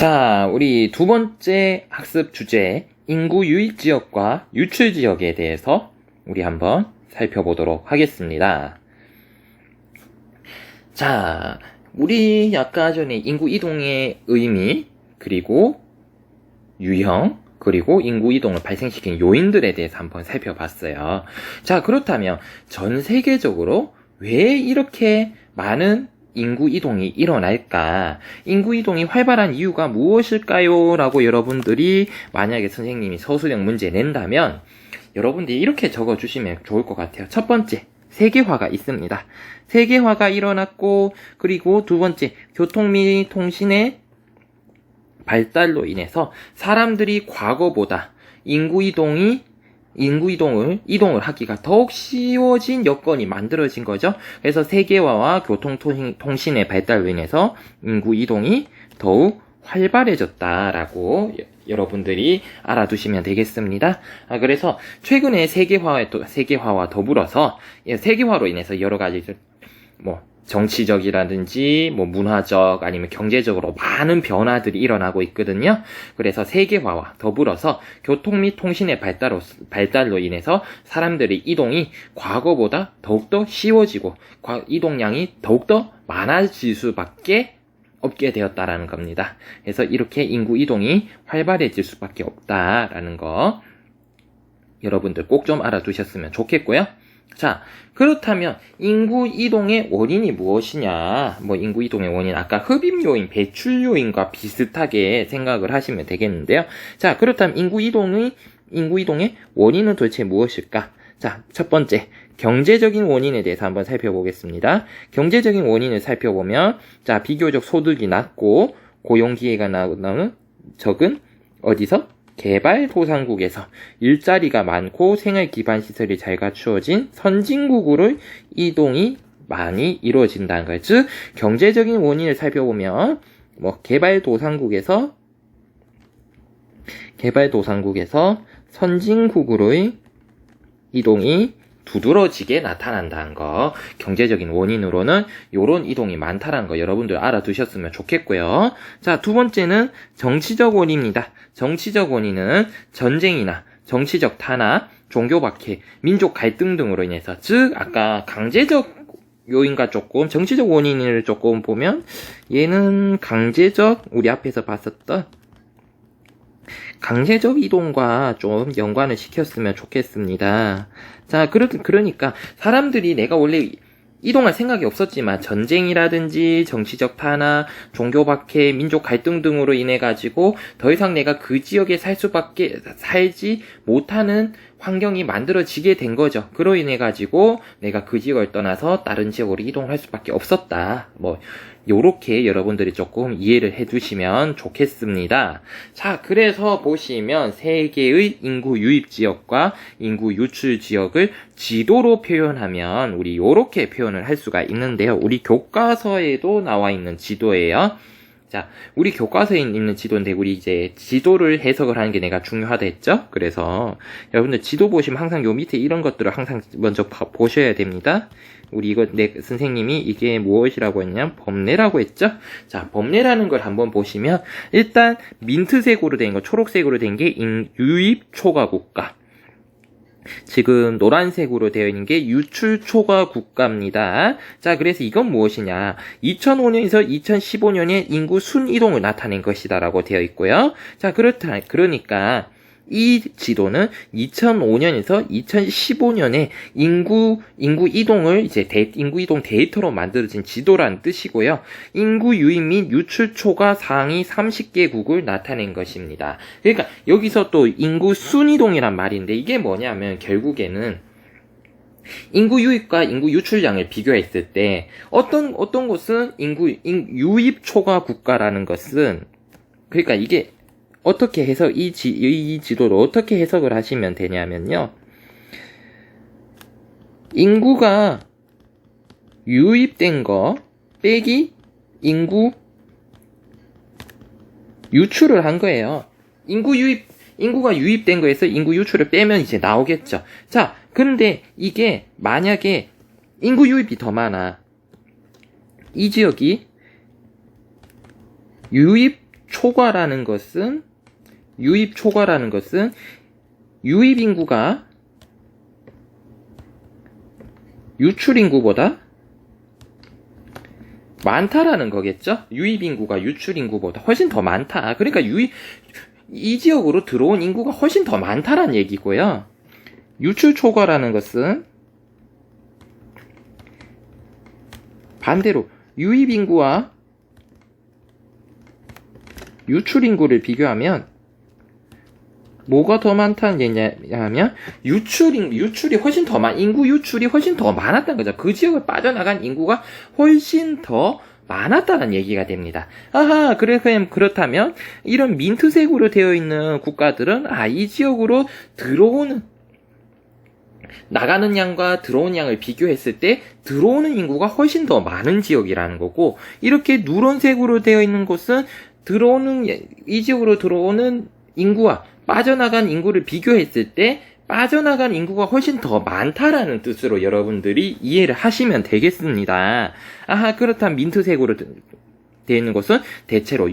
자, 우리 두 번째 학습 주제, 인구 유입 지역과 유출 지역에 대해서 우리 한번 살펴보도록 하겠습니다. 자, 우리 아까 전에 인구 이동의 의미, 그리고 유형, 그리고 인구 이동을 발생시킨 요인들에 대해서 한번 살펴봤어요. 자, 그렇다면 전 세계적으로 왜 이렇게 많은 인구 이동이 일어날까? 인구 이동이 활발한 이유가 무엇일까요? 라고 여러분들이 만약에 선생님이 서술형 문제 낸다면 여러분들이 이렇게 적어주시면 좋을 것 같아요. 첫 번째, 세계화가 있습니다. 세계화가 일어났고, 그리고 두 번째, 교통 및 통신의 발달로 인해서 사람들이 과거보다 이동을 하기가 더욱 쉬워진 여건이 만들어진 거죠. 그래서 세계화와 교통통신의 발달로 인해서 인구 이동이 더욱 활발해졌다라고 여러분들이 알아두시면 되겠습니다. 그래서 최근에 세계화와 더불어서 세계화로 인해서 여러 가지 정치적이라든지 문화적 아니면 경제적으로 많은 변화들이 일어나고 있거든요. 그래서 세계화와 더불어서 교통 및 통신의 발달로 인해서 사람들의 이동이 과거보다 더욱더 쉬워지고 이동량이 더욱더 많아질 수밖에 없게 되었다라는 겁니다. 그래서 이렇게 인구 이동이 활발해질 수밖에 없다라는 거 여러분들 꼭 좀 알아두셨으면 좋겠고요. 자, 그렇다면 인구 이동의 원인이 무엇이냐? 인구 이동의 원인 아까 흡입 요인, 배출 요인과 비슷하게 생각을 하시면 되겠는데요. 자, 그렇다면 인구 이동의 원인은 도대체 무엇일까? 자, 첫 번째, 경제적인 원인에 대해서 한번 살펴보겠습니다. 경제적인 원인을 살펴보면 자, 비교적 소득이 낮고 고용 기회가 나오는 적은 어디서? 개발도상국에서 일자리가 많고 생활 기반 시설이 잘 갖추어진 선진국으로 이동이 많이 이루어진다는 거예요. 즉, 경제적인 원인을 살펴보면 개발도상국에서 선진국으로의 이동이 두드러지게 나타난다는 거. 경제적인 원인으로는 요런 이동이 많다는 거 여러분들 알아두셨으면 좋겠고요. 자, 두 번째는 정치적 원인입니다. 정치적 원인은 전쟁이나 정치적 탄압, 종교 박해, 민족 갈등 등으로 인해서, 즉 아까 강제적 요인과 조금 정치적 원인을 조금 보면 얘는 우리 앞에서 봤었던 강제적 이동과 좀 연관을 시켰으면 좋겠습니다. 자, 그러니까 사람들이 내가 원래 이동할 생각이 없었지만 전쟁이라든지 정치적 탄압, 종교 박해, 민족 갈등 등으로 인해 가지고 더 이상 내가 그 지역에 살지 못하는 환경이 만들어지게 된 거죠. 그로 인해 가지고 내가 그 지역을 떠나서 다른 지역으로 이동할 수밖에 없었다. 요렇게 여러분들이 조금 이해를 해두시면 좋겠습니다. 자, 그래서 보시면 세계의 인구 유입 지역과 인구 유출 지역을 지도로 표현하면 우리 요렇게 표현을 할 수가 있는데요. 우리 교과서에도 나와 있는 지도예요. 자, 우리 교과서에 있는 지도인데 우리 이제 지도를 해석을 하는 게 내가 중요하다 했죠? 그래서 여러분들 지도 보시면 항상 요 밑에 이런 것들을 항상 먼저 보셔야 됩니다. 우리 선생님이 이게 무엇이라고 했냐면 범례라고 했죠? 자, 범례라는 걸 한번 보시면 일단 민트색으로 된 거, 초록색으로 된 게 유입 초과 국가. 지금 노란색으로 되어 있는 게 유출 초과 국가입니다. 자, 그래서 이건 무엇이냐? 2005년에서 2015년에 인구 순이동을 나타낸 것이다라고 되어 있고요. 자, 그러니까 이 지도는 2005년에서 2015년에 인구 이동을 인구 이동 데이터로 만들어진 지도라는 뜻이고요. 인구 유입 및 유출 초과 상위 30개국을 나타낸 것입니다. 그러니까 여기서 또 인구 순이동이란 말인데 이게 뭐냐면 결국에는 인구 유입과 인구 유출량을 비교했을 때 어떤 곳은 유입 초과 국가라는 것은 그러니까 이게 어떻게 해서 이 지도를 어떻게 해석을 하시면 되냐면요. 인구가 유입된 거 빼기 인구 유출을 한 거예요. 인구가 유입된 거에서 인구 유출을 빼면 이제 나오겠죠. 자, 그런데 이게 만약에 인구 유입이 더 많아. 이 지역이 유입 초과라는 것은 유입 인구가 유출 인구보다 많다라는 거겠죠? 유입 인구가 유출 인구보다 훨씬 더 많다. 그러니까 이 지역으로 들어온 인구가 훨씬 더 많다라는 얘기고요. 유출 초과라는 것은 반대로 유입 인구와 유출 인구를 비교하면 뭐가 더 많다는 얘기냐면 유출이 훨씬 더 인구 유출이 훨씬 더 많았다는 거죠. 그 지역을 빠져나간 인구가 훨씬 더 많았다는 얘기가 됩니다. 아하, 그렇다면 이런 민트색으로 되어 있는 국가들은 이 지역으로 나가는 양과 들어오는 양을 비교했을 때 들어오는 인구가 훨씬 더 많은 지역이라는 거고, 이렇게 누런색으로 되어 있는 곳은 이 지역으로 들어오는 인구와 빠져나간 인구를 비교했을 때 빠져나간 인구가 훨씬 더 많다라는 뜻으로 여러분들이 이해를 하시면 되겠습니다. 아하, 그렇다면 민트색으로 되어 있는 것은 대체로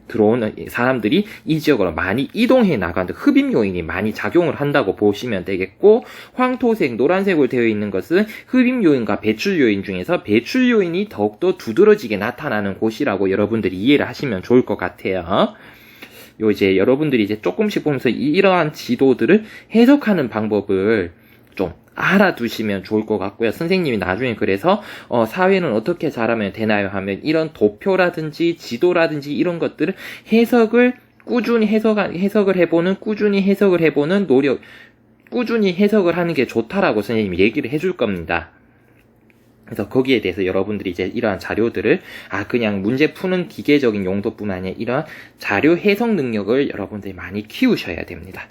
들어오는 사람들이 이 지역으로 많이 이동해 나가는 흡입 요인이 많이 작용을 한다고 보시면 되겠고, 황토색, 노란색으로 되어 있는 것은 흡입 요인과 배출 요인 중에서 배출 요인이 더욱더 두드러지게 나타나는 곳이라고 여러분들이 이해를 하시면 좋을 것 같아요. 이제 여러분들이 이제 조금씩 보면서 이러한 지도들을 해석하는 방법을 좀 알아두시면 좋을 것 같고요. 선생님이 나중에 그래서 사회는 어떻게 잘하면 되나요 하면 이런 도표라든지 지도라든지 이런 것들을 꾸준히 해석을 해보는 노력, 꾸준히 해석을 하는 게 좋다라고 선생님이 얘기를 해줄 겁니다. 그래서 거기에 대해서 여러분들이 이제 이러한 자료들을 그냥 문제 푸는 기계적인 용도뿐만 아니라 이러한 자료 해석 능력을 여러분들이 많이 키우셔야 됩니다.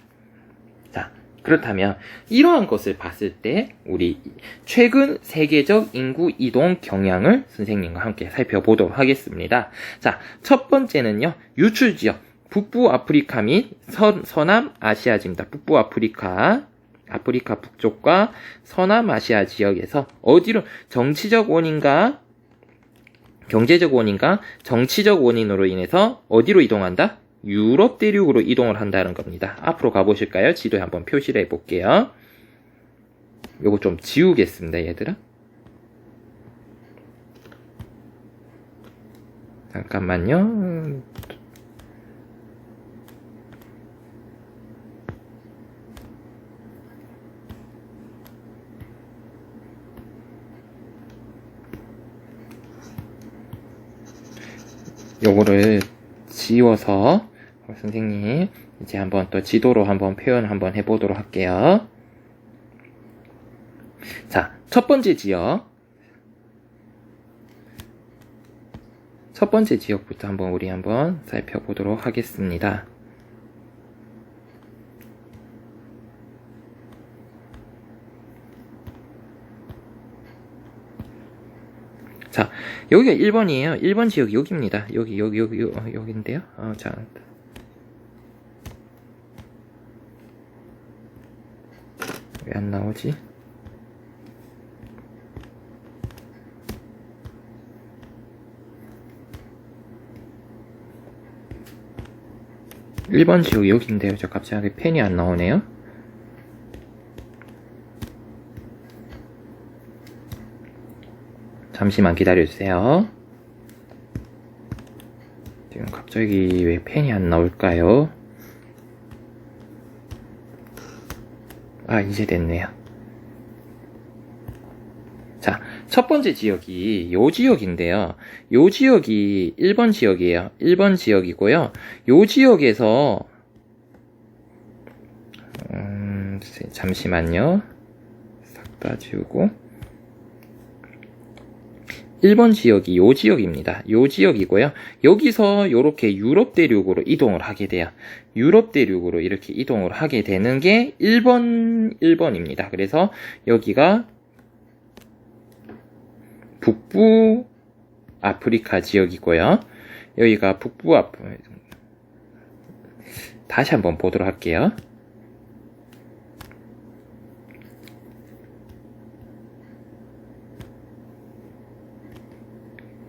자, 그렇다면 이러한 것을 봤을 때 우리 최근 세계적 인구 이동 경향을 선생님과 함께 살펴보도록 하겠습니다. 자, 첫 번째는요, 유출 지역, 북부 아프리카 및 서남 아시아지입니다. 북부 아프리카 북쪽과 서남아시아 지역에서 어디로 정치적 원인과 경제적 원인과 정치적 원인으로 인해서 어디로 이동한다? 유럽 대륙으로 이동을 한다는 겁니다. 앞으로 가보실까요? 지도에 한번 표시를 해볼게요. 요거 좀 지우겠습니다, 얘들아. 잠깐만요. 요거를 지워서 선생님 이제 한번 또 지도로 한번 표현 한번 해보도록 할게요. 자, 첫 번째 지역부터 우리 한번 살펴보도록 하겠습니다. 자, 여기가 1번이에요. 1번 지역이 여기입니다. 여기인데요. 자. 왜 안 나오지? (1번) 지역이 여기인데요. 저 갑자기 펜이 안 나오네요. 잠시만 기다려주세요. 지금 갑자기 왜 펜이 안 나올까요? 이제 됐네요. 자, 첫 번째 지역이 요 지역인데요. 요 지역이 1번 지역이에요. 1번 지역이고요. 요 지역에서 잠시만요. 싹 다 지우고 1번 지역이 요 지역입니다. 요 지역이고요. 여기서 요렇게 유럽 대륙으로 이동을 하게 돼요. 유럽 대륙으로 이렇게 이동을 하게 되는 게 1번입니다. 그래서 여기가 북부 아프리카 지역이고요. 여기가 다시 한번 보도록 할게요.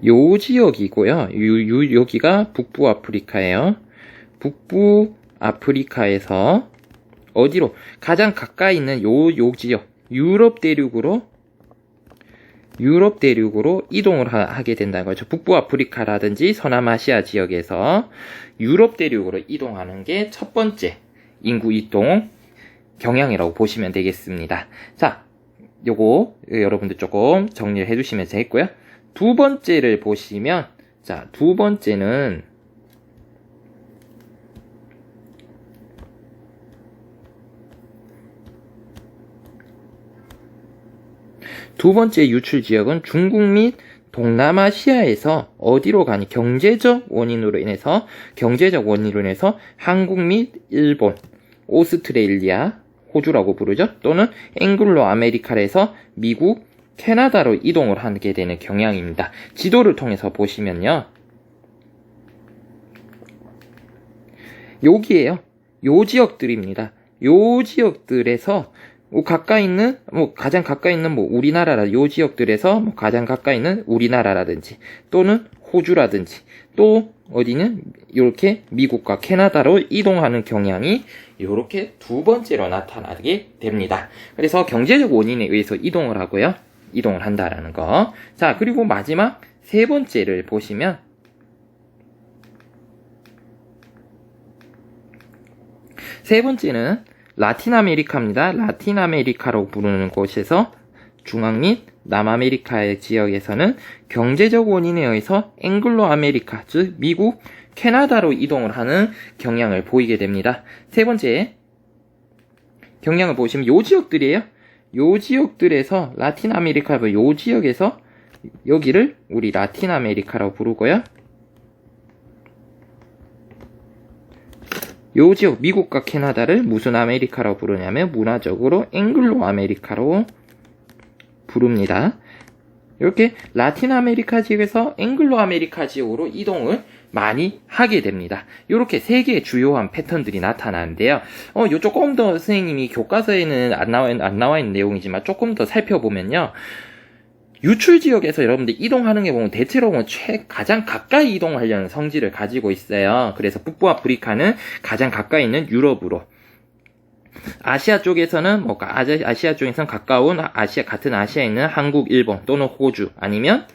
요 지역이고요. 여기가 북부 아프리카예요. 북부 아프리카에서 어디로? 가장 가까이 있는 요 지역, 유럽 대륙으로 이동을 하게 된다는 거죠. 북부 아프리카라든지 서남아시아 지역에서 유럽 대륙으로 이동하는 게 첫 번째 인구 이동 경향이라고 보시면 되겠습니다. 자, 요거 여러분들 조금 정리를 해주시면 되겠고요. 두 번째를 보시면, 자, 두 번째는 두 번째 유출 지역은 중국 및 동남아시아에서 어디로 가니? 경제적 원인으로 인해서 한국 및 일본, 오스트레일리아, 호주라고 부르죠. 또는 앵글로 아메리카에서 미국, 캐나다로 이동을 하게 되는 경향입니다. 지도를 통해서 보시면요. 여기에요. 요 지역들입니다. 요 지역들에서 가장 가까이 있는 우리나라라, 요 지역들에서 가장 가까이 있는 우리나라라든지, 또는 호주라든지, 또 어디는 이렇게 미국과 캐나다로 이동하는 경향이 이렇게 두 번째로 나타나게 됩니다. 그래서 경제적 원인에 의해서 이동을 하고요. 이동을 한다라는 거. 자, 그리고 마지막 세 번째를 보시면, 세 번째는 라틴 아메리카입니다. 라틴 아메리카로 부르는 곳에서 중앙 및 남아메리카의 지역에서는 경제적 원인에 의해서 앵글로 아메리카, 즉 미국, 캐나다로 이동을 하는 경향을 보이게 됩니다. 세 번째 경향을 보시면 요 지역들이에요. 요 지역들에서 라틴 아메리카, 요 지역에서 여기를 우리 라틴 아메리카라고 부르고요. 요 지역 미국과 캐나다를 무슨 아메리카라고 부르냐면 문화적으로 앵글로 아메리카로 부릅니다. 이렇게 라틴 아메리카 지역에서 앵글로 아메리카 지역으로 이동을 많이 하게 됩니다. 이렇게 세 개의 주요한 패턴들이 나타나는데요. 요 조금 더 선생님이 교과서에는 안 나와 있는 내용이지만 조금 더 살펴보면요. 유출 지역에서 여러분들 이동하는 게 보면 대체로 가장 가까이 이동하려는 성질을 가지고 있어요. 그래서 북부 아프리카는 가장 가까이 있는 유럽으로, 아시아 쪽에서는 아시아 쪽에서는 가까운 같은 아시아에 있는 한국, 일본 또는 호주, 아니면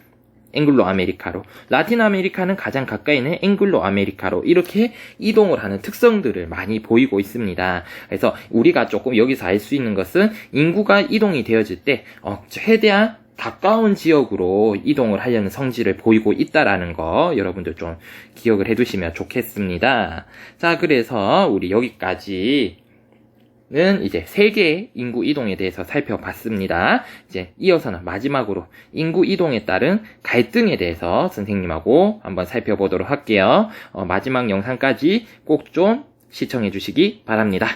앵글로 아메리카로, 라틴 아메리카는 가장 가까이 있는 앵글로 아메리카로 이렇게 이동을 하는 특성들을 많이 보이고 있습니다. 그래서 우리가 조금 여기서 알 수 있는 것은 인구가 이동이 되어질 때 최대한 가까운 지역으로 이동을 하려는 성질을 보이고 있다라는 거 여러분들 좀 기억을 해두시면 좋겠습니다. 자, 그래서 우리 여기까지는 이제 세 개의 인구 이동에 대해서 살펴봤습니다. 이제 이어서는 마지막으로 인구 이동에 따른 갈등에 대해서 선생님하고 한번 살펴보도록 할게요. 마지막 영상까지 꼭 좀 시청해 주시기 바랍니다.